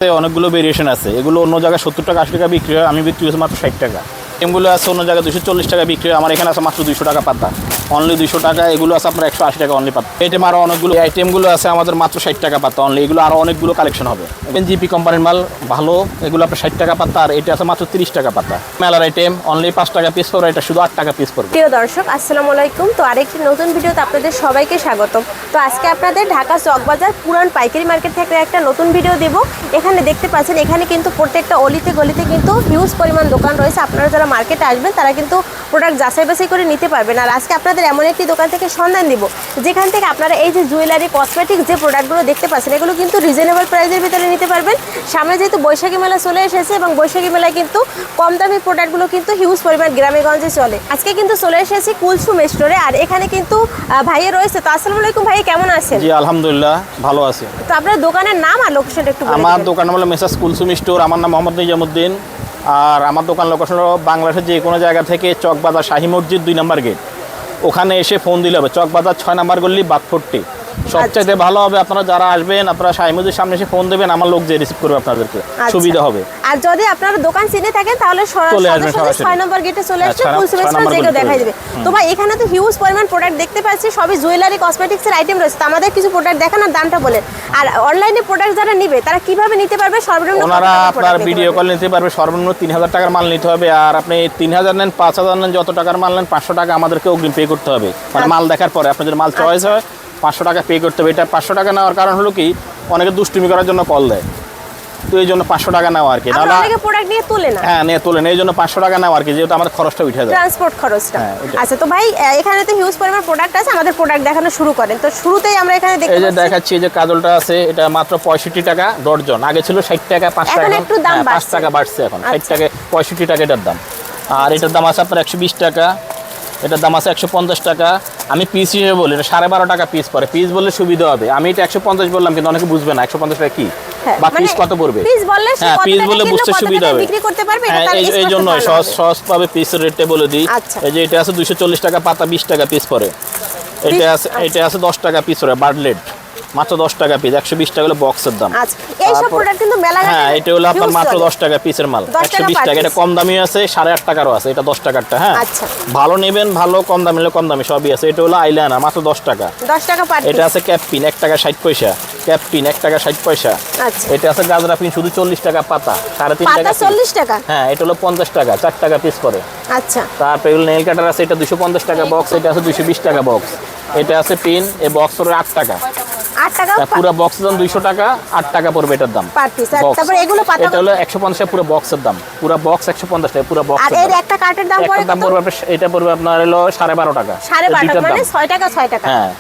অনেকগুলো ভেরিয়েশন আছে, এগুলো অন্য জায়গায় 70 টাকা 80 টাকা বিক্রি হয়, আমি বিক্রি হচ্ছে মাত্র 60 টাকা। এগুলো আছে অন্য জায়গায় 240 টাকা বিক্রি হয়, আমার এখানে আছে মাত্র 200 টাকা পাতা, অনলি 200 টাকা। এগুলো আছে আপনার 180 টাকা অনলি পাতা। আইটেম আরও অনেকগুলো আইটেমগুলো আছে আমাদের মাত্র 60 টাকা পাতা অনলি। এগুলো আরও অনেকগুলো কালেকশন হবে। জিপি কোম্পানির মাল ভালো, এগুলো আপনার 60 টাকা পাতা, আর এটা আছে মাত্র 30 টাকা পাতা। মেলার আইটেম অনলি 5 টাকা পিস পড়বে, এটা শুধু 8 টাকা পিস পড়বে। প্রিয় দর্শক আসসালামু আলাইকুম। তো আরেকটি নতুন ভিডিওতে আপনাদের সবাইকে স্বাগতম। তো আজকে আপনাদের ঢাকা চকবাজার পুরান পাইকারি মার্কেট থেকে একটা নতুন ভিডিও দেব। এখানে দেখতে পাচ্ছেন, এখানে কিন্তু প্রত্যেকটা অলিতে গলিতে কিন্তু হিউজ পরিমাণ দোকান রয়েছে। আপনারা যারা মার্কেটে আসবেন তারা কিন্তু প্রোডাক্ট যাচাই বাছাই করে নিতে পারবেন। আর আজকে আপনাদের এমন একটি দোকান থেকে সন্ধান দিব যেখান থেকে আপনারা এই যে জুয়েলারি কসমেটিক যে প্রোডাক্টগুলো দেখতে পাচ্ছেন, এগুলো কিন্তু রিজনেবল প্রাইসের ভিতরে নিতে পারবেন। সামনে যেহেতু বৈশাখী মেলা চলে এসেছে এবং বৈশাখী মেলায় কিন্তু কম দামি প্রোডাক্টগুলো কিন্তু হিউজ পরিমাণ গ্রামে গঞ্জে চলে। আজকে কিন্তু চলে এসেছি কুলসুম স্টোরে, আর এখানে কিন্তু ভাইয়া রয়েছে। তো আসসালামু আলাইকুম ভাই, কেমন আছেন? জি আলহামদুলিল্লাহ ভালো আছি। তো আপনার দোকানের নাম আর লোকেশনটা একটু বলে দিবেন। আমার দোকান হলো মেসার্স কুলসুম স্টোর, আমার নাম মোহাম্মদ নিজামুদ্দিন। আর আমার দোকান লোকেশন হলো বাংলাদেশের যে কোনো জায়গা থেকে চকবাজার শাহী মসজিদ 2 নম্বর গেট, ওখানে এসে ফোন দিলে হবে। চকবাজার 6 নম্বর গল্লি বাগফোর্টি। সবচাইতে ভালো হবে আপনারা যারা আসবেন, আপনারা শাহী মসজিদের সামনে এসে ফোন দেবেন, আমার লোক যে রিসিভ করবে আপনাদেরকে, সুবিধা হবে। আর যদি আপনারা দোকান চিনে থাকেন তাহলে চলে আসবেন সরাসরি 6 নম্বর গেটে চলে আসলে হ্যাঁ, কুলসুম 6 স্টোর নম্বর থেকে গলিতে দেখাই দিবে। তো ভাই এখানে তো হিউজ পরিমাণ প্রোডাক্ট দেখতে পাচ্ছি, সবই জুয়েলারি কসমেটিক্সের আইটেম রয়েছে। তো আমাদের কিছু প্রোডাক্ট দেখান আর দামটা বলেন। আর অনলাইনে প্রোডাক্ট যারা নিবে তারা কিভাবে নিতে পারবে? সর্বনিম্ন ওনারা আপনার ভিডিও কল নিতে পারবে, সর্বনিম্ন 3000 টাকার মাল নিতে হবে। আর আপনি 3000 নেন, 5000 নেন, যত টাকার মাল নেন 500 টাকা আমাদেরকে অগ্রিম পে করতে হবে। মানে মাল দেখার পরে আপনার যদি মাল চয়েস হয় 500 টাকা পে করতে হবে। এটা 500 টাকা নেওয়ার কারণ হলো কি, অনেকে দুষ্টুমি করার জন্য কল দেয়, তো এই জন্য 500 টাকা নেওয়া আর কি। আমরা অনেকে প্রোডাক্ট নিয়ে তুলে না। হ্যাঁ, নিয়ে তোলেন, এই জন্য 500 টাকা নেওয়া আর কি, যেহেতু আমাদের খরচটা উঠে যায়, ট্রান্সপোর্ট খরচটা। হ্যাঁ, আচ্ছা, তো ভাই এখানে তো হিউজ পরিমাণ প্রোডাক্ট আছে, আমাদের প্রোডাক্ট দেখানো শুরু করেন। তো শুরুতেই আমরা এখানে দেখতে এই যে পাচ্ছি দেখাচ্ছি যে কাজলটা আছে, এটা মাত্র 65 টাকা ডর্জন। আগে ছিল 60 টাকা, 5 টাকা, এখন একটু দাম 5 টাকা বাড়ছে এখন। 60 টাকা 65 টাকা এটার দাম। আর এটার দাম আছে আপনার 120 টাকা, এটার দাম আছে 150 টাকা। আমি পিস হিসেবে বলি, এটা 12.5 টাকা পিস পড়ে। পিস বললে সুবিধা হবে, আমি এটা 150 বললাম, কিন্তু অনেকে বুঝবে না 150 টাকা কি বা পিস কত পড়বে। পিস বললে হ্যাঁ, পিস বলে বুঝতে সুবিধা হবে। বিক্রি করতে পারবে, হ্যাঁ, এই জন্য সহজ পাবে পিসের রেটটা বলে দিই। এই যে এটা আছে 240 টাকা পাতা, 20 টাকা পিস পড়ে। এটা আছে 10 টাকা পিস পড়ে বার্ডলেট, মাত্র 10 টাকা পিস। 120 টাকা হলো বক্সের দাম। আচ্ছা, এই সব প্রোডাক্ট কিন্তু মেলা ঘাটে। হ্যাঁ, এটা হলো আপনার মাত্র 10 টাকা পিসের মাল, 120 টাকা। এটা কম দামি আছে, 8.5 টাকারও আছে, এটা 10 টাকারটা। হ্যাঁ, আচ্ছা, ভালো নেবেন, ভালো কম দামি হলে কম দামি সবই আছে। এটা হলো আইলাইনার, মাত্র 10 টাকা। 10 টাকা পার। এটা আছে ক্যাপ পিন 1 টাকা 60 পয়সা, ক্যাপ পিন 1 টাকা 60 পয়সা। আচ্ছা, এটা আছে গাজরা পিন শুধু 40 টাকা পাতা, 3.5 টাকা পাতা 40 টাকা। হ্যাঁ, এটা হলো 50 টাকা, 4 টাকা পিস পড়ে। আচ্ছা, তারপরে এগুলো নেল কাটার আছে, এটা 250 টাকা বক্স, এটা আছে 220 টাকা বক্স। এটা আছে পিন, এই বক্স পড়বে 8 টাকা। 8 টাকা পুরো বক্সের দাম 200 টাকা, 8 টাকা পড়বে এটার দাম পার পিস। box। তারপর এগুলো পাতা, এটা হলো 150 পুরো বক্সের দাম, পুরো বক্স 150 টাকা পুরো বক্স। আর এর একটা কার্টের দাম পড়ে দাম পড়বে এটা পড়বে আপনার হলো 12.5 টাকা। 12.5 টাকা মানে 6 টাকা 6 টাকা। হ্যাঁ,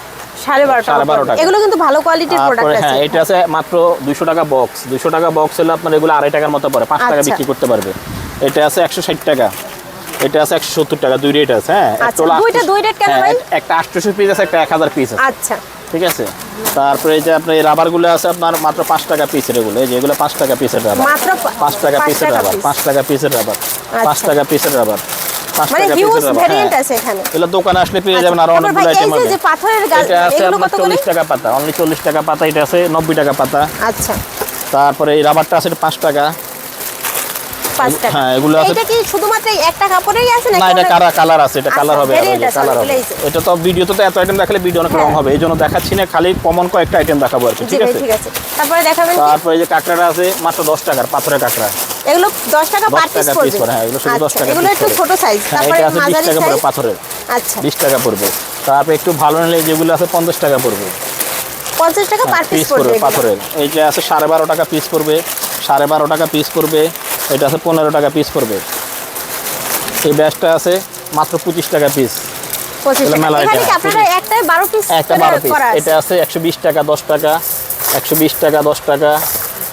12.5 টাকা। এগুলো কিন্তু ভালো কোয়ালিটির প্রোডাক্ট আছে। হ্যাঁ, এটা আছে মাত্র 200 টাকা বক্স। 200 টাকা বক্স হলে আপনার এগুলো 2.5 টাকার মতো পড়ে, 5 টাকা বিক্রি করতে পারবে। এটা আছে 160 টাকা, এটা আছে 170 টাকা, দুই রেট আছে। হ্যাঁ, দুই রেট কেন ভাই? একটা 800 পিস আছে, একটা 1000 পিস আছে। আচ্ছা, ঠিক আছে। তারপরে এই যে আপনার এই রাবারগুলো আছে আপনার মাত্র 5 টাকা পিসের। এগুলো এই যে এগুলো 5 টাকা পিসের রাবার, মাত্র 5 টাকা পিসের রাবার, 5 টাকা পিসের রাবার, 5 টাকা পিসের রাবার, 5 মানে টাকা হিউজ পিসের রাবার। ভেরিয়েন্ট আছে এখানে। এগুলো দোকানে আসলে পেয়ে যাবেন, আর অনেকগুলো আইটেম আছে। এই যে পাথরের গাছ, এটা আছে এগুলো আপনার কত করে? 40 টাকা পাতা, অনলি 40 টাকা পাতা। এটা আছে 90 টাকা পাতা। আচ্ছা, তারপরে এই রাবারটা আছে 5 টাকা। 5 টাকা। হ্যাঁ, এগুলো আছে। এটা কি শুধুমাত্র একটা কাপড়েই আছে না, নাকি? এটা কালার আছে, এটা কালার হবে, variant আছে, কালার হবে। এটা তো ভিডিওতে তো এত আইটেম দেখালে ভিডিও অনেক রং হবে, এই জন্য দেখাচ্ছি না, খালি কমন কয়েকটা আইটেম দেখাবো আর কি। ঠিক আছে, ঠিক আছে। তারপরে দেখাবেন। তারপরে এই যে কাঁকড়াটা আছে মাত্র 10 টাকার, পাথরের কাঁকড়া। এগুলো 10 টাকা পার পিস পড়বে। হ্যাঁ, এগুলো শুধু 10 টাকা। এগুলো একটু ছোট সাইজ। তারপরে এটা আছে 20 টাকা পড়বে পাথরের। আচ্ছা, 20 টাকা পড়বে। তারপরে একটু ভালো নিলে যেগুলো আছে 50 টাকা পড়বে, 50 টাকা পার পিস পড়বে পাথরের। এই যে আছে 12.5 টাকা পিস পড়বে, 12.5 টাকা পিস পড়বে। এটা আছে 15 টাকা পিস পড়বে। এই ব্যাসটা আছে মাত্র 25 টাকা পিস। 25 টাকা। এখানে কি আপনারা একটাই 12 পিস একটা 12 পিস। এটা আছে 120 টাকা 10 টাকা, 120 টাকা 10 টাকা।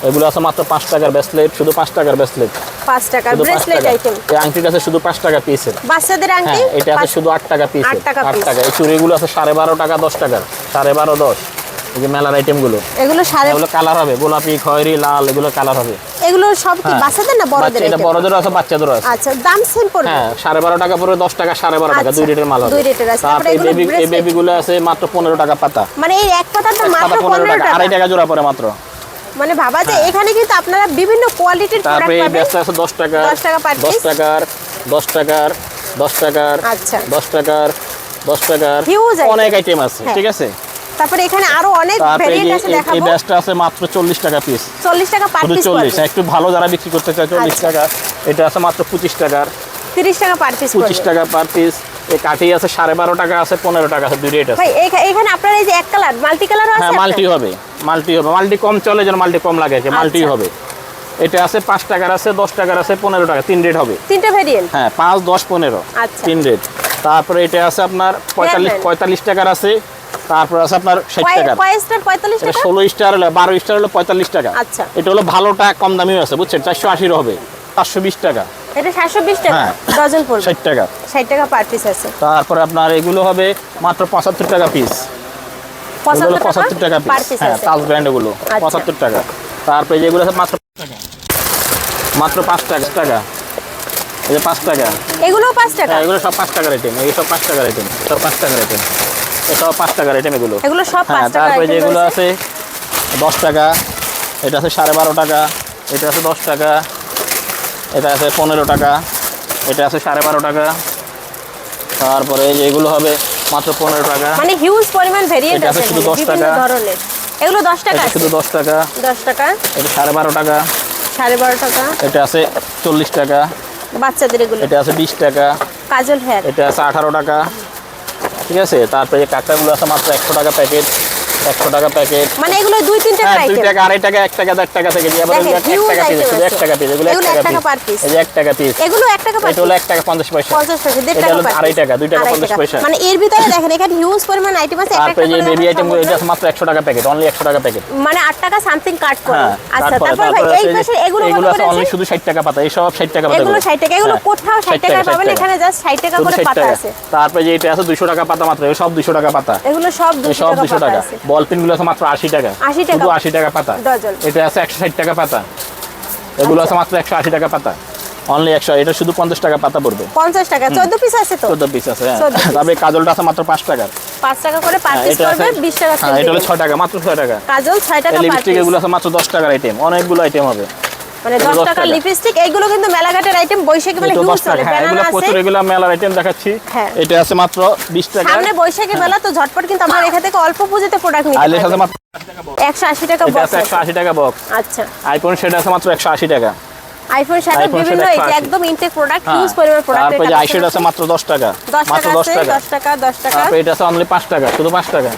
এগুলো আছে মাত্র 5 টাকার ব্রেসলেট, শুধু 5 টাকার ব্রেসলেট, 5 টাকার ব্রেসলেট আইটেম। এই আংটিটা আছে শুধু 5 টাকা পিসের, বাচ্চাদের আংটি। হ্যাঁ, এটা আছে শুধু 8 টাকা পিসের, 8 টাকা। এই চুড়িগুলো আছে 12.5 টাকা 10 টাকার, 12.5 10। এই যে মেলার আইটেমগুলো, এগুলো এগুলো কালার হবে গোলাপি, খয়েরি, লাল, এগুলো কালার হবে। এগুলো সব কি বাচ্চাদের না বড়দের? এটা বড়দেরও আছে, বাচ্চাদেরও আছে। আচ্ছা, দাম সেম পড়বে। হ্যাঁ, 12.5 টাকা পড়বে, 10 টাকা, 12.5 টাকা, দুই রেটের মাল হবে। দুই রেটের আছে। তারপরে এই বেবিগুলো আছে মাত্র 15 টাকা পাতা। মানে এই এক পাতার দাম মাত্র 15 টাকা। 2.5 টাকা জোড়া পড়ে মাত্র। মানে ভাবা যায় এখানে কিন্তু আপনারা বিভিন্ন কোয়ালিটির প্রোডাক্ট তারপরে এই পাবেন। ব্যাচটা আছে 10 টাকা 10 টাকা per 10 piece। টাকার 10 টাকার 10 টাকার আচ্ছা। 10 টাকার 10 টাকার Huge item। অনেক আইটেম আছে, হ্যাঁ। ঠিক আছে। তারপরে এখানে আরো অনেক তারপরে ভেরিয়েন্ট আছে এই দেখাবো। ব্যাচটা আছে মাত্র 40 টাকা পিস, 40 টাকা পার শুধু পিস 40। একটু ভালো যারা বিক্রি করতে চায় 40 আচ্ছা। টাকা। এটা আছে মাত্র 25 টাকার, 30 টাকা পার পিস 25 টাকা পার পিস। এই কাঠি আছে 12.5 টাকা আছে, 15 টাকা আছে, দুই রেট আছে। ভাই এখানে আপনারা এই যে এক কালার মাল্টি কালারও আছে হ্যাঁ, মাল্টি হবে, মাল্টি হবে। মাল্টি কম চলে যেন মাল্টি কম লাগে, মাল্টি আচ্ছা। হবে। এটা আছে 5 টাকার আছে, 10 টাকার আছে, 15 টাকা, তিন রেট হবে। তিনটা ভেরিয়েন্ট। হ্যাঁ, 5, 10, 15 আচ্ছা। তিন রেট। তারপরে এটা আছে আপনার 45 টাকার আছে। তারপর আছে আপনার 60 টাকার। কয় স্টার 45 এটা টাকা? 16 স্টার হলো, 12 স্টার হলো 45 টাকা। আচ্ছা। এটা হলো ভালোটা, কম দামিও আছে, বুঝছেন। 480 হবে, 520 টাকা। এটা 720 টাকা হ্যাঁ। ডজন পড়বে। 60 টাকা। 60 টাকা পার পিস আছে। তারপরে আপনার এগুলো হবে মাত্র 75 টাকা পিস। এগুলো 75 টাকা পার পিস। পিস হ্যাঁ, আছে। তাজ ব্র্যান্ড এগুলো আচ্ছা। 75 টাকা। তারপরে যেগুলো আছে মাত্র 5 টাকা, মাত্র 5 টাকা। এই যে 5 টাকা। এগুলোও 5 টাকা। হ্যাঁ, এগুলো সব 5 টাকার আইটেম। এগুলো সব 5 টাকার আইটেম, সব 5 টাকার আইটেম। এসব 5 টাকার আইটেম এগুলো। এগুলো সব 5 হ্যাঁ, টাকা। তারপরে যেগুলো আছে 10 টাকা, এটা আছে 12.5 টাকা, এটা আছে 10 টাকা, এটা আছে 15 টাকা, এটা আছে 12.5 টাকা। তারপরে যেগুলো হবে মাত্র 15 টাকা। মানে হিউজ পরিমাণ ভেরিয়েন্ট এটা আছে আছে শুধু এখানে, 10 বিভিন্ন টাকা। ধরনের। এগুলো 10 টাকা এটা আছে। শুধু 10 টাকা, 10 টাকা, এটা 12.5 টাকা, 12.5 টাকা। এটা আছে 40 টাকা, বাচ্চাদের এগুলো এটা আছে 20 টাকা, কাজল হেয়ার। এটা আছে 18 টাকা, ঠিক আছে। তারপরে এই কাঁকড়াগুলো আছে মাত্র 100 টাকা প্যাকেট, 100 টাকা প্যাকেট। মানে এগুলো 2-3 টাকা হ্যাঁ, 2 আইটেম। টাকা, 2.5 টাকা, 1 টাকা, 1.5 টাকা থেকে যে আবার দেখেন, 1 huge টাকা পিস, item শুধু 1 আছে। টাকা পিস। এগুলো 1 এগুলো টাকা 1 টাকা per piece। পিস। এই যে 1 টাকা পিস। এগুলো 1 টাকা পার এটা হলো 1 টাকা 50 পয়সা। 50 পয়সা, 1.5 এটা টাকা হলো per 2.5 piece। টাকা, 2 টাকা 2.5 50 পয়সা। মানে এর ভিতরে দেখেন এখানে হিউজ পরিমাণ আইটেম আছে। তারপরে যে বেবি আইটেমগুলো, এটা আছে মাত্র 100 টাকা প্যাকেট, অনলি 100 টাকা প্যাকেট। মানে 8 টাকা সামথিং কাট করে। হ্যাঁ, আচ্ছা, তারপরে তারপর ভাই এই আছে পাশে এগুলো কত এগুলো আছে করে অনলি আছে? শুধু 60 টাকা পাতা, এই সব 60 টাকা পাতা। এগুলো 60 টাকা। এগুলো কোথাও 60 টাকা পাবেন, এখানে জাস্ট 60 টাকা করে পাতা আছে। তারপরে যে এটা আছে 200 টাকা পাতা মাত্র, এই সব 200 টাকা পাতা। এগুলো সব এই 200 সব টাকা 200 পাতা টাকা। আছে। বল পেনগুলো আছে মাত্র 80 টাকা, 80 টাকা। শুধু 80 টাকা পাতা। ডজন। এটা আছে 160 টাকা পাতা, এগুলো আছে মাত্র 180 টাকা পাতা, অনলি 100। এটা শুধু 50 টাকা পাতা পড়বে। 50 টাকা 14 পিস আছে তো। 14 পিস আছে। হ্যাঁ, 14 piece। তবে কাজলটা আছে মাত্র 5 টাকা। 5 টাকা করে পার পিস এটা আছে, করবে, 20 টাকা হ্যাঁ, সেল এটা হলো দিবেন। 6 টাকা, মাত্র 6 টাকা। কাজল 6 টাকা পার লিপস্টিক পিস। এগুলো আছে মাত্র 10 টাকার আইটেম, অনেকগুলো আইটেম হবে। মানে এগুলো 10 10 টাকা টাকা। লিপস্টিক। এইগুলো কিন্তু মেলাঘাটের আইটেম, বৈশাখী মেলা এটা হিউজ 10 টাকা। চলে। হ্যাঁ, ব্যানানা এগুলো আছে। প্রচুর, এগুলো মেলার আইটেম দেখাচ্ছি। হ্যাঁ। এটা আছে মাত্র 20 টাকা। সামনে বৈশাখী মেলা, তো ঝটপট কিন্তু আপনারা এখান থেকে অল্প পুঁজিতে প্রোডাক্ট নিতে আইলেস আছে পারবেন। মাত্র 180 টাকা এটা বক্স আছে 180 টাকা বক্স। আচ্ছা। আইফোন সেট আছে মাত্র 180 টাকা। আইফোন 7 iPhone বিভিন্ন 7 এই যে 180 একদম ইনটেক প্রোডাক্ট, হ্যাঁ। হিউজ পরিমাণ প্রোডাক্ট। তারপরে যে আইশেড আছে মাত্র 10 টাকা, 10 মাত্র টাকা 10 আছে, টাকা। 10 টাকা, 10 টাকা। তারপরে এটা আছে অনলি 5 টাকা, শুধু 5 টাকা,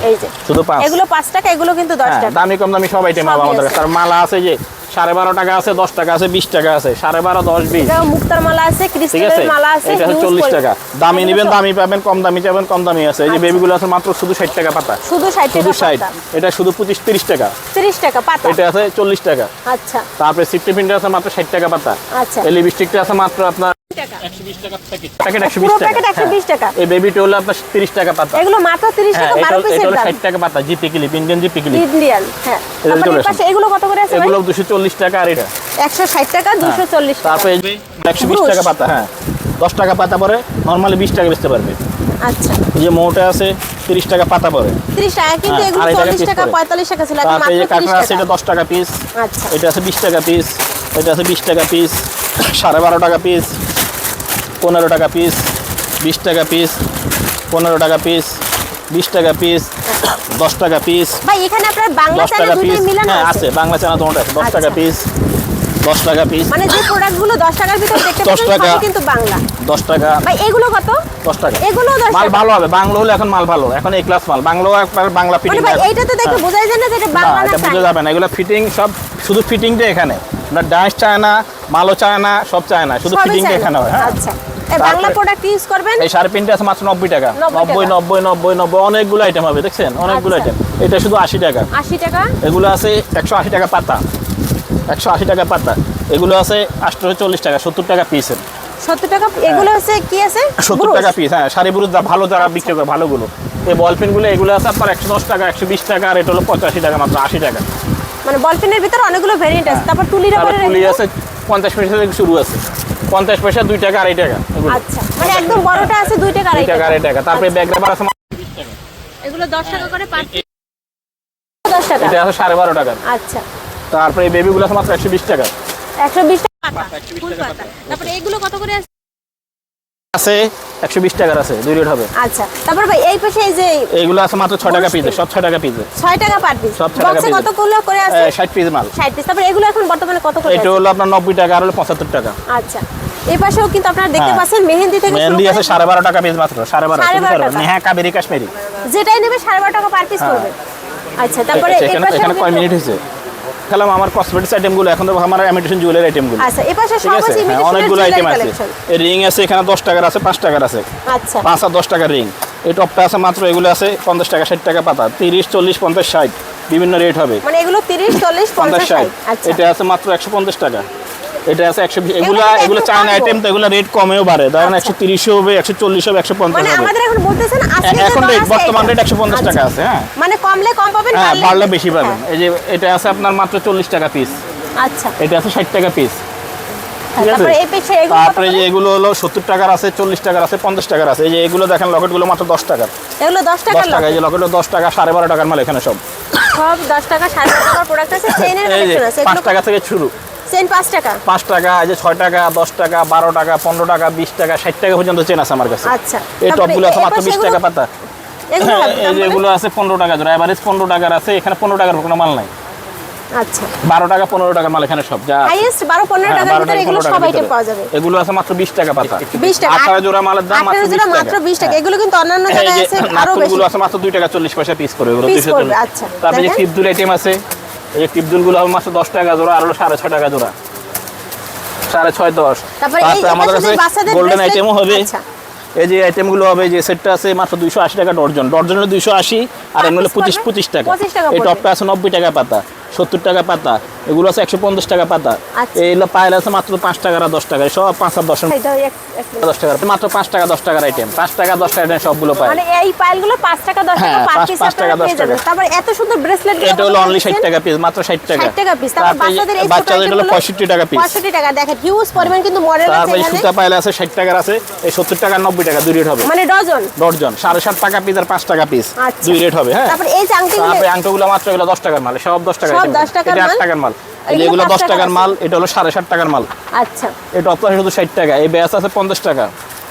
এই যে শুধু 5। এগুলো 5 টাকা, এগুলো কিন্তু 10 হ্যাঁ, টাকা। দামি কম দামি সব আইটেম হবে সবই আমাদের আছে। কাছে। আর মালা আছে যে 12.5 টাকা আছে, 10 টাকা আছে, 20 টাকা আছে, 12.5, 10, 20। এটা মুক্তার মালা আছে, ঠিক আছে, ক্রিস্টালের মালা আছে, এটা হচ্ছে huge 40 টাকা। পরিমাণ। দামি এগুলো নেবেন সব- দামি পাবেন, কম দামি চাবেন কম দামি আছে। এই যে আচ্ছা। বেবিগুলো আছে মাত্র শুধু 60 টাকা পাতা, শুধু 60 শুধু টাকা 60। পাতা। এটা শুধু 25-30 টাকা। 30 টাকা পাতা। এটা আছে 40 টাকা। আচ্ছা তারপরে সিফটি প্রিন্টার আছে মাত্র 60 টাকা পাতা। আচ্ছা। এই লিপস্টিকটা আছে মাত্র আপনার টাকা। 120 টাকা প্যাকেট, প্যাকেট 120 পুরো টাকা। প্যাকেট 120 টাকা। এই বেবিটা হলো আপনার 30 টাকা পাতা। এগুলো মাত্র 30 হ্যাঁ, টাকা, এটা 12 পিসের হলো দাম। 60 টাকা পাতা, GP clip, Indian GP clip. Indian. হ্যাঁ। এদের তারপর চলে এই পাশে এগুলো কত করে আছে ভাই? এগুলো 240 টাকা। আর এটা 160 টাকা, 240 টাকা। তারপরে 120 টাকা পাতা। হ্যাঁ, 10 টাকা পাতা পরে নরমালি 20 টাকা বেচতে পারবে। আচ্ছা। এই যে মোটা আছে 30 টাকা পাতা পরে। 30 টাকা, কিন্তু হ্যাঁ, এগুলো আড়াই টাকা 40 piece টাকা, করে। 45 টাকা ছিল, এখন তারপরে এই যে মাত্র 30 কাঁকড়া আছে টাকা। এটা 10 টাকা পিস। আচ্ছা। এটা আছে 20 টাকা পিস, এটা আছে 20 টাকা পিস, 12.5 টাকা পিস, 15 টাকা পিস, 20 টাকা পিস, 15 টাকা পিস, 20 টাকা পিস, 10 টাকা পিস, ভাই এখানে আপনার বাংলা 10 চ্যানেল টাকা পিস। দুটোই মিলানো হ্যাঁ, আছে। আছে বাংলা চ্যানেল তোমার আছে। 10 টাকা আচ্ছা। পিস, 10 টাকা পিস, মানে যে প্রোডাক্টগুলো 10 টাকার ভিতর দেখতে 10 পাচ্ছেন টাকা। সবই কিন্তু বাংলা। 10 টাকা, ভাই এগুলো কত? 10 টাকা। এগুলো 10 মাল টাকা। ভালো হবে, বাংলা হলে এখন মাল ভালো, এখন এই ক্লাস মাল। বাংলাও একবার বাংলা মানে ফিটিং। ভাই এইটা তো দেখে বোঝাই যায় না যে এটা না, বাংলা না এটা বোঝা চাইনা। যাবে না। এগুলো ফিটিং সব, শুধু ফিটিংটা এখানে। না ডান্স চায় না, মালও চায় না, সব চায় না, শুধু সবই ফিটিংটা চাইনা। এখানে হয়। হ্যাঁ, আচ্ছা। এই বাংলা তারপরে- প্রোডাক্ট ইউজ করবেন। এই শাড়ি প্রিন্টটা আছে মাত্র 90 টাকা। 90 90, 90, 90, 90, অনেকগুলো আইটেম হবে, দেখছেন অনেকগুলো আচ্ছা। আইটেম। এটা শুধু 80 টাকা। 80 টাকা। এগুলো আছে 180 টাকা পাতা, 180 টাকা পাতা। এগুলো আছে 840 টাকা, 70 টাকা পিসের। 70 টাকা। এগুলো হচ্ছে কি আছে? 70 টাকা পিস। হ্যাঁ, শাড়ি বুরুজ ভালো যারা বিক্রি করে ভালোগুলো। এই বল পেনগুলো এগুলো আছে আপনার 110 টাকা, 120 টাকা। আর এটা হলো 85 টাকা, মাত্র 80 টাকা। মানে বল পেনের ভিতরে অনেকগুলো ভেরিয়েন্ট আছে। তারপর তুলির তারপর উপরে তুলি আছে 50 পয়সা থেকে শুরু আছে। 50 পয়সা, 2 টাকা, 2.5 টাকা। এগুলো আচ্ছা। মানে একদম বড়টা আছে 2 টাকা, 2 টাকা, 2.5 টাকা। তারপরে ব্যাগ রাবার আছে এগুলো 10 টাকা করে পার। 10 টাকা। এটা আছে 12.5 টাকা। আচ্ছা। তারপরে এই বেবিগুলো আছে মাত্র 120 টাকা 120 টাকা পাতা, 120 ফুল টাকা পাতা। তারপরে এগুলো কত করে আছে? আছে 120 টাকার আছে, দুই রেট হবে। আচ্ছা, তারপর ভাই এই পাশে এই যে এইগুলো আছে মাত্র 6 টাকা পিসে, সব 6 টাকা পিসে, 6 টাকা পার পিস। সব 6 টাকা বক্সে piece। কতগুলো করে আছে? 60 পিস মাল। 60 পিস। তারপর এগুলো এখন বর্তমানে কত করে এটা আছে? হলো আপনার 90 টাকা আর হলো 75 টাকা। আচ্ছা, এই পাশেও কিন্তু আপনারা দেখতে হ্যাঁ। পাচ্ছেন মেহেন্দি থেকে শুরু মেহেন্দি আছে করে 12.5 টাকা পিস মাত্র, 12.5 টাকা। নেহা কাবেরি কাশ্মীরি। যেটাই নেবে 12.5 টাকা পার পিস হ্যাঁ। করবে। আচ্ছা, তারপরে এই এখানে পাশেও এখানে কয় কিন্তু- মিনিট হয়েছে? খেলাম আমার কসমেটিক্স আইটেমগুলো, এখন তো আমার ইমিটেশন জুয়েলারি আইটেমগুলো। আচ্ছা, এই পাশে ঠিক সব আছে, আছে হ্যাঁ, ইমিটেশনের অনেকগুলো জুয়েলারি আইটেম আছে। কালেকশন। এই রিং আছে এখানে 10 টাকার আছে, 5 টাকার আছে, আচ্ছা, 5 আর 10 টাকার রিং। এই টপটা আছে মাত্র, এগুলো আছে 50 টাকা, 60 টাকা পাতা, 30, 40, 50, 60 বিভিন্ন রেট হবে। মানে এগুলো 30, 40, 50, 60। আচ্ছা, এটা আছে মাত্র 150 টাকা, এটা আছে 120। এগুলো এগুলো একটু চায়না কমবো। আইটেম, তো এগুলো রেট কমেও বাড়ে, ধরেন আচ্ছা। 130 হবে, 140 হবে, 150 মানে হবে। আমাদের এখন বলতেছেন আজকে যে এখন দর রেট আছে বর্তমান এটা। রেট 150 টাকা আছে। হ্যাঁ, মানে কমলে কম পাবেন, হ্যাঁ, বাড়লে বেশি হ্যাঁ। পাবেন। এই যে এটা আছে আপনার মাত্র 40 টাকা পিস, আচ্ছা, এটা আছে 60 টাকা পিস। ঠিক আছে? তারপরে এই পাশে এগুলো কত তারপরে যে করে? এগুলো হলো 70 টাকার আছে, 40 টাকার আছে, 50 টাকার আছে। এই যে এগুলো দেখেন লকেটগুলো মাত্র 10 টাকার, এগুলো 10 টাকা 10 টাকা। এই যে লকেটগুলো 10 টাকা, 12.5 টাকার মাল এখানে সব। সব 10 টাকা 12.5 টাকার প্রোডাক্ট আছে, চেইনের এই যে কালেকশন আছে। 5 টাকা থেকে শুরু, চেইন 5 টাকা। 5 টাকা, এই যে 6 টাকা, 10 টাকা, 12 টাকা, 15 টাকা, 20 টাকা, 60 টাকা পর্যন্ত চেন আছে আমার কাছে। আচ্ছা, এই তারপরে টপগুলো আছে এই মাত্র পাশে 20 টাকা পাতা। এগুলো হ্যাঁ, দাম এই যে বলেন? এগুলো আছে 15 টাকা জোড়া, এভারেজ 15 টাকার আছে, এখানে 15 টাকার কোনো মাল নাই। আচ্ছা, 12 টাকা 15 টাকার মাল এখানে সব যা আছে। হাইয়েস্ট 12-15 হ্যাঁ, টাকার 12 ভিতরে টাকা, এগুলো 15 সব টাকার আইটেম ভিতরে। পাওয়া যাবে। এগুলো আছে মাত্র 20 টাকা পাতা। 20 টাকা। 18 জোড়া মালের দাম মাত্র 18 20 জোড়া টাকা। মাত্র 20 টাকা। হ্যাঁ। এগুলো কিন্তু অন্যান্য এই জায়গায় যে আছে আরো বেশি। নাটগুলো আছে মাত্র 2 টাকা 40 পয়সা পিস করে, এগুলো Piece 240। করবে, আচ্ছা। তারপরে যে দেখেন। টিপদুল আইটেম আছে, এই যে টিপদুলগুলো হবে মাত্র 10 টাকা জোড়া, আর হলো 6.5 টাকা জোড়া, 6.5, 10। তারপরে এই আমাদের পাশে কাছে যে বাচ্চাদের গোল্ডেন bracelet- আইটেমও হবে। আচ্ছা। এই যে আইটেমগুলো হবে, যে সেটটা আছে মাত্র 280 টাকা ডর্জন, ডর্জন হলো 280, আর এমনি হলো piece পড়বে? 25 টাকা। 25 টাকা এই পড়বে। টপটা আছে 90 টাকা পাতা, 70 টাকা পাতা, এগুলো আছে 150 টাকা পাতা। আচ্ছা। এইগুলো পায়েল আছে মাত্র 5 টাকা আর 10 টাকা, সব 5 আর 10 এটা এক 10 টাকা, মাত্র 5 টাকা 10 টাকার আইটেম, 5 টাকা 10 টাকা আইটেম সবগুলো পায়। মানে এই পাইলগুলো 5 টাকা 10 টাকা হ্যাঁ, পার 5 পিস 5 টাকা 10 টাকা। তারপরে এত সুন্দর ব্রেসলেট এটা হলো অনলি 60 টাকা পিস, মাত্র 60 টাকা। 60 টাকা পিস। তারপর বাচ্চাদের এই বাচ্চাদের হলো 65 টাকা পিস। 65 টাকা। দেখেন হিউজ পরিমাণ কিন্তু মডেল আছে তারপরে এখানে। সুতা পাইলে আছে 60 টাকার আছে, এই 70 টাকা 90 টাকা, দুই রেট হবে। মানে ডজন। ডর্জন 7.5 টাকা পিস আর 5 টাকা পিস, আচ্ছা। দুই রেট হবে। হ্যাঁ, তারপরে এই যে আংটিগুলো তারপরে আংটিগুলো মাত্র এগুলো 10 টাকার মাল, সব 10 টাকা। সব 10 টাকার এটা মাল। 8 টাকার মাল। এই যে এগুলো এগুলো 10 5 টাকার টাকার মাল, এটা হলো 7.5 টাকার মাল। আচ্ছা, এটা টপ আছে শুধু 60 টাকা, এই ব্যাস আছে 50 টাকা,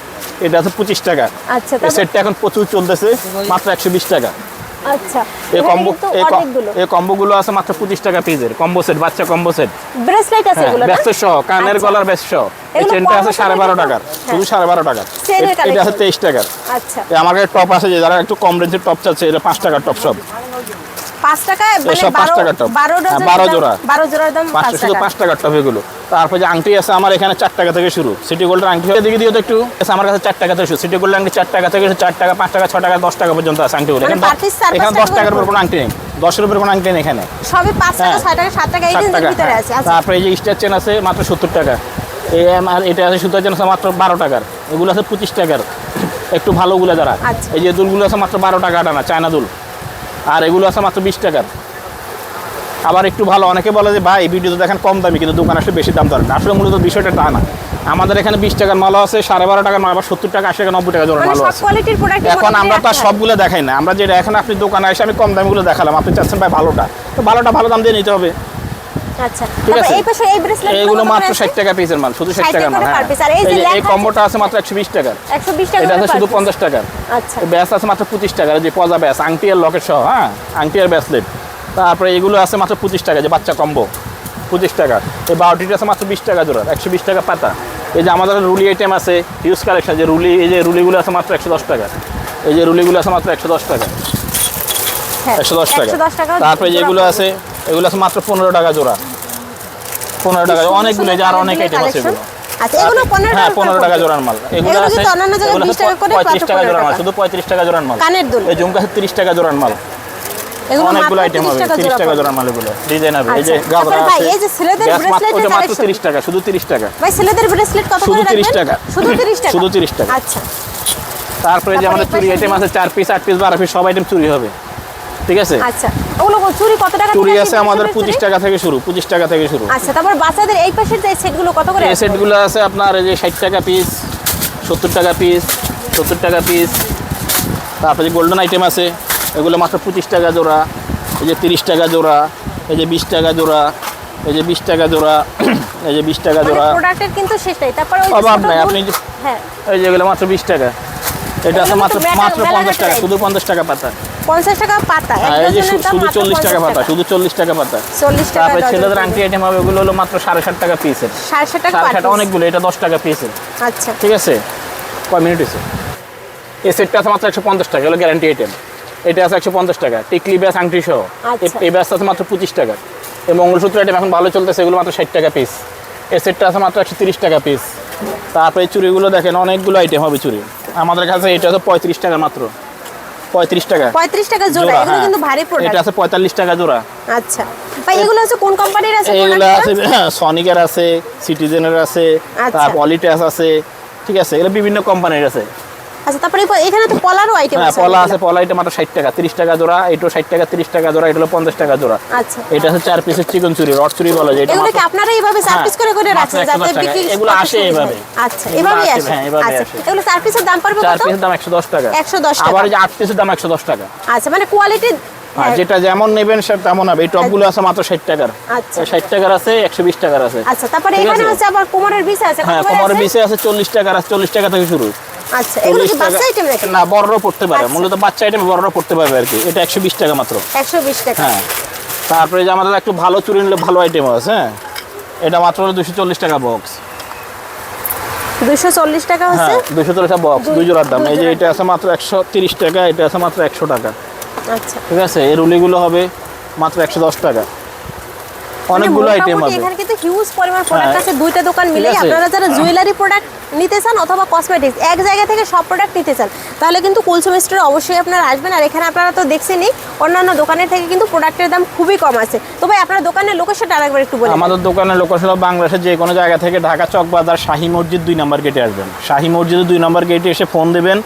এটা আছে 25 টাকা। আচ্ছা, এই সেটটা এখন প্রচুর চলতেছে, মাত্র 120 টাকা। আচ্ছা। এই এখানে কম্বো কিন্তু অনেকগুলো এই কম্বোগুলো আছে মাত্র 25 টাকা পিসের, কম্বো সেট, বাচ্চা কম্বো সেট। ব্রেসলেট আছে হ্যাঁ, এগুলো না? ব্যস্ত সহ, কানের আচ্ছা। গলার ব্যস্ত সহ। এই এগুলো চেনটা আছে কত 12.5 টাকা? টাকার, হ্যাঁ। শুধু 12.5 টাকার। চেনের এটা আছে collection। 23 টাকার। আচ্ছা, আমার কাছে টপ আছে, যে যারা একটু কম রেঞ্জের টপ চাচ্ছে, এটা 5 টাকার টপ সব। 5 টাকা মানে এসব 5 টাকার টপ। 12 হ্যাঁ, ডজন 12 জোড়া। 12 জোড়ার দাম 5 শুধু টাকা। 5 টাকার টপ এগুলো। তারপর যে আংটি আছে আমার এখানে 4 টাকা থেকে শুরু, সিটি গোল্ডের আংটি দিকে দিও তো একটু। আমার কাছে 4 টাকা থেকে শুরু, সিটি গোল্ডের আংটি 4 টাকা থেকে শুরু, 4 টাকা, 5 টাকা, 6 টাকা, 10 টাকা পর্যন্ত আছে আংটিগুলো। মানে এখানে per piece 4-5 এখানে 10 টাকা টাকার উপর করে কোনো আংটি নেই, 10-এর উপরে কোনো আংটি নেই এখানে। সবই 5 টাকা, হ্যাঁ। 6 টাকা, 7 টাকা এই 7 রেঞ্জের টাকা, ভিতরে হ্যাঁ। আছে। আচ্ছা, তারপরে এই যে স্টার চেন আছে মাত্র 70 টাকা, এই আর এটা আছে সুতার চেন আছে মাত্র 12 টাকার, এগুলো আছে 25 টাকার, একটু ভালোগুলো যারা। আচ্ছা। এই যে দুলগুলো আছে মাত্র 12 টাকা আটানা, চায়না দুল, আর এগুলো আছে মাত্র 20 টাকার। আবার একটু ভালো, অনেকে বলে যে ভাই ভিডিওতে দেখেন কম দামি, কিন্তু দোকানে আসলে বেশি দাম ধরে না। আসলে মূলত বিষয়টা তা না, আমাদের এখানে 20 টাকার মালও আছে, 12.5 টাকার মাল, আবার 70 টাকা, 80 টাকা, 90 টাকা জোড়া মানে মালও সব আছে। কোয়ালিটির প্রোডাক্ট এখন আমরা তো আর সবগুলো দেখাই না, আমরা যেটা এখন আপনি দোকানে এসে আমি কম দামিগুলো দেখালাম, আপনি চাচ্ছেন ভাই ভালোটা, তো ভালোটা ভালো দাম দিয়ে নিতে হবে। আচ্ছা, ঠিক তারপর আছে। এই পাশে এই ব্রেসলেট এইগুলো মাত্র 60 টাকা পিসের মাল, শুধু 60 টাকার মাল। টাকা per হ্যাঁ, piece। আর এই যে এই লেখা এই আছে- কম্বোটা আছে মাত্র 120 টাকার, 120 টাকা এটা আছে করে শুধু per piece। 50 টাকার। আচ্ছা, ব্যাস আছে মাত্র 25 টাকার, যে পজা ব্যাস, আংটি আর লকেট সহ। হ্যাঁ, আংটি আর ব্যাসলেট। তারপরে এগুলো আছে মাত্র 25 টাকা, যে বাচ্চা কম্বো 25 টাকা। এই 12টিটা আছে মাত্র 20 টাকা জোড়া, 120 টাকা পাতা। এই যে আমাদের রুলি আইটেম আছে, হিউজ কালেকশন, যে রুলি, এই যে রুলিগুলো আছে মাত্র 110 টাকা, এই যে রুলিগুলো আছে মাত্র 110 টাকা, হ্যাঁ, 110 টাকা। 110 টাকা। তারপরে যেগুলো জোড়া আছে এগুলো আছে মাত্র 15 টাকা জোড়া, 15 টাকা। অনেকগুলো, এই যে আর অনেক আইটেম আছে এগুলো। আচ্ছা, এগুলো 15 হ্যাঁ, টাকা 15 টাকা জোড়ার মাল। এগুলো এগুলো আছে কিন্তু অন্যান্য জায়গায় এগুলো 20 টাকা করে, 35 টাকা 15 জোড়ার মাল, টাকা। শুধু 35 টাকা জোড়ার মাল। কানের দুল। এই ঝুমকা আছে 30 টাকা জোড়ার মাল, এগুলো অনেকগুলো মাত্র আইটেম হবে, 30 টাকা 30 টাকা জোড়া জোড়ার মাল এগুলো, ডিজাইন হবে। এই যে আচ্ছা, গাবরা তারপর ভাই, আছে, এই যে ছেলেদের ব্যাস মাত্র, bracelet ওটা এর মাত্র collection। 30 টাকা, শুধু 30 টাকা, ভাই ছেলেদের ব্রেসলেট কত শুধু করে 30 রাখবেন? টাকা। শুধু 30 টাকা। শুধু 30 টাকা। আচ্ছা, তারপরে যে তারপরে আমাদের এই চুরি পাশে আইটেম আছে 4 পিস 8 পিস 12 পিস সব আইটেম চুরি হবে। ঠিক আছে, আচ্ছা, ওগুলো চুরি কত টাকা চুরি থেকে আছে শুরু? আমাদের চুরি? 25 টাকা থেকে শুরু, 25 টাকা থেকে শুরু। আচ্ছা, তারপর বাচ্চাদের এই পাশের যে সেটগুলো কত করে এই আছে? সেটগুলো আছে আপনার এই যে 60 টাকা পিস, 70 টাকা পিস, 70 টাকা পিস। তারপরে যে গোল্ডেন আইটেম আছে, এগুলো মাত্র 25 টাকা জোড়া। এই যে 30 টাকা জোড়া, এই যে 20 টাকা জোড়া, এই যে 20 টাকা জোড়া, এই যে 20 টাকা জোড়া, প্রোডাক্টের কিন্তু শেষ নাই। তারপরে ওই যে অভাব ছোট নাই। দুল- আপনি যে হ্যাঁ এই যেগুলো মাত্র 20 টাকা, এটা আছে এগুলো মাত্র তো মেলা- মাত্র মেলা 50 টাকা, rate শুধু 50 টাকা পাতা। 50 টাকা পাতা, এক হ্যাঁ, এই যে ডজনের দাম শুধু মাত্র 40 টাকা 50 পাতা, শুধু 40 টাকা পাতা। 40 টাকা তারপরে ডজন। ছেলেদের আংটি আইটেম হবে, ওগুলো হলো মাত্র 60 টাকা পিসের। 60 টাকা 60 পার টাকা অনেকগুলো, এটা 10 টাকা পিসের। piece। আচ্ছা ঠিক আছে, কয় মিনিট হয়েছে? এই সেটটা আছে মাত্র 150 টাকা, এগুলো গ্যারান্টি আইটেম। এটা আছে 150 টাকা, টিকলি ব্যাস আংটি সহ। আচ্ছা। এই ব্যাস আছে মাত্র 25 টাকা। এই মঙ্গলসূত্র আইটেম এখন ভালো চলতেছে, এগুলো মাত্র 60 টাকা পিস। এই সেটটা আছে মাত্র 130 টাকা পিস। তারপরে এই চুড়িগুলো দেখেন, অনেকগুলো আইটেম হবে চুড়ি আমাদের কাছে। এটা আছে 35 টাকা মাত্র, 35 টাকা 35 টাকা জোড়া, জোড়া, এগুলো হ্যাঁ। কিন্তু ভারী এটা প্রোডাক্ট। আছে 45 টাকা জোড়া। আচ্ছা ভাই, এগুলো আছে কোন কোম্পানির আছে এইগুলো আছে প্রোডাক্টগুলো? সনিকের আছে, সিটিজেনের আছে, আচ্ছা। তারপর অলিটাস আছে। ঠিক আছে, এগুলো বিভিন্ন কোম্পানির আছে। আচ্ছা, তারপরে এখানে তো পলারও আইটেম হ্যাঁ, আছে। পলা আছে, পলা এটা মাত্র 60 টাকা, 30 টাকা জোড়া। এটা 60 টাকা, 30 টাকা জোড়া। এটা হলো 50 টাকা জোড়া। আচ্ছা, এটা আছে 4 পিসের চিকন চুরি, রড চুরি বলা যায়। এটা এগুলো কি মাত্র- আপনারা এইভাবে হ্যাঁ, সার্ভিস করে করে মাত্র রাখছেন 110 যাতে টাকা। বিক্রি এগুলো করতে আসে সুবিধা এভাবে। হয়? আচ্ছা, এগুলো এভাবেই আসে, আসে। হ্যাঁ, এভাবেই আচ্ছা, আসে। এগুলো 4 পিসের দাম পড়বে 4 কত? পিসের দাম 110 টাকা। 110 টাকা। আবার এই যে 8 পিসের দাম 110 টাকা। আচ্ছা, মানে কোয়ালিটি। হ্যাঁ, যেটা যেমন নেবেন সে তেমন হবে। এই টপগুলো আছে মাত্র 60 টাকার। আচ্ছা। 60 টাকার আছে, 120 টাকার আছে। আচ্ছা, তারপরে ঠিক এখানে আছে? হচ্ছে আবার কোমরের বিষ আছে। হ্যাঁ, কত করে কোমরের আছে? বিসে আছে 40 টাকার, আছে 40 টাকা থেকে শুরু। আচ্ছা, এগুলো কি 40 বাচ্চা টাকা। আইটেম নাকি? না, বড়রাও পড়তে পারে। আচ্ছা। মূলত বাচ্চা আইটেম বড়রাও পড়তে পারবে আর কি। এটা 120 টাকা মাত্র। 120 টাকা। হ্যাঁ, তারপরে যে আমাদের একটু ভালো চুরি নিলে ভালো আইটেম আছে। হ্যাঁ, এটা মাত্র হলো 240 টাকা বক্স। 240 টাকা হচ্ছে। হ্যাঁ, 240 টাকা বক্স, দুই জোড়ার দাম। দুই এই যে জোড়ার এটা আছে মাত্র 130 টাকা, এটা আছে মাত্র 100 টাকা। আচ্ছা, ঠিক আছে, এই রুলিগুলো হবে মাত্র 110 টাকা। অনেকগুলো আইটেম মোটামুটি আছে। এখানে কিন্তু হিউজ পরিমাণ প্রোডাক্ট হ্যাঁ। আছে। দুইটা দোকান মিলেই আছে। আপনারা যারা জুয়েলারি প্রোডাক্ট নিতে চান অথবা কসমেটিক্স এক জায়গা থেকে সব প্রোডাক্ট নিতে চান, তাহলে কিন্তু কুলসুম স্টোরে অবশ্যই আপনারা আসবেন। আর এখানে আপনারা তো দেখছেনই, অন্যান্য দোকানের থেকে কিন্তু প্রোডাক্টের দাম খুবই কম আছে। তো ভাই, আপনার দোকানের লোকেশনটা আরেকবার একটু বলুন। আমাদের দোকানের লোকেশন বাংলাদেশের যে কোনো জায়গা থেকে, ঢাকা চক বাজার শাহী মসজিদ 2 নম্বর গেটে আসবেন। শাহী মসজিদের 2 নম্বর গেটে এসে ফোন দেবেন।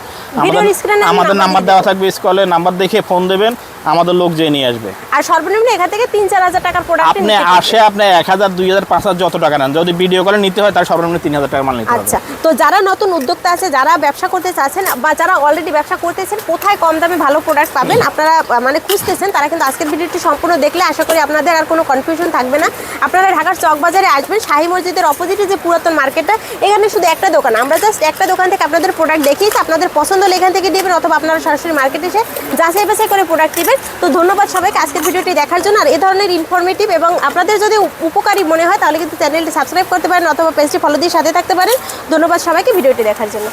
ভিডিওর স্ক্রিনে আমাদের নাম্বার দেওয়া থাকবে স্কলে, নাম্বার দেখে ফোন দেবেন, আমাদের লোক যেয়ে নিয়ে আসবে। আর সর্বনিম্ন এখান থেকে 3-4 হাজার টাকার প্রোডাক্ট আপনি আসে আপনি 1000, 2000, 5000 যত টাকা নেন, যদি ভিডিও কলে নিতে হয় তার সর্বনিম্ন 3000 টাকা মাল নিতে হবে। আচ্ছা, তো যারা নতুন উদ্যোক্তা আছে, যারা ব্যবসা করতে চাচ্ছেন বা যারা অলরেডি ব্যবসা করতেছেন, কোথায় কম দামে ভালো প্রোডাক্ট পাবেন আপনারা মানে খুঁজতেছেন, তারা কিন্তু আজকের ভিডিওটি সম্পূর্ণ দেখলে আশা করি আপনাদের আর কোনো কনফিউশন থাকবে না। আপনারা ঢাকার চক বাজারে আসবেন, শাহী মসজিদের অপোজিটে যে পুরাতন মার্কেটটা, এখানে শুধু একটা দোকান। আমরা জাস্ট একটা দোকান থেকে আপনাদের প্রোডাক্ট দেখিয়েছি। আপনাদের পছন্দ হলে এখান থেকে নেবেন, অথবা আপনারা সরাসরি মার্কেটে এসে যাচাই বাছাই করে প্রোডাক্ট নেবেন। তো ধন্যবাদ সবাইকে আজকের ভিডিওটি দেখার জন্য। আর এই ধরনের ইনফরমেটিভ এবং আপনাদের যদি উপকারী মনে হয় তাহলে কিন্তু চ্যানেলটি সাবস্ক্রাইব করতে পারেন অথবা পেজটি ফলো দিয়ে সাথে থাকতে পারেন। ধন্যবাদ সবাইকে ভিডিওটি দেখার জন্য।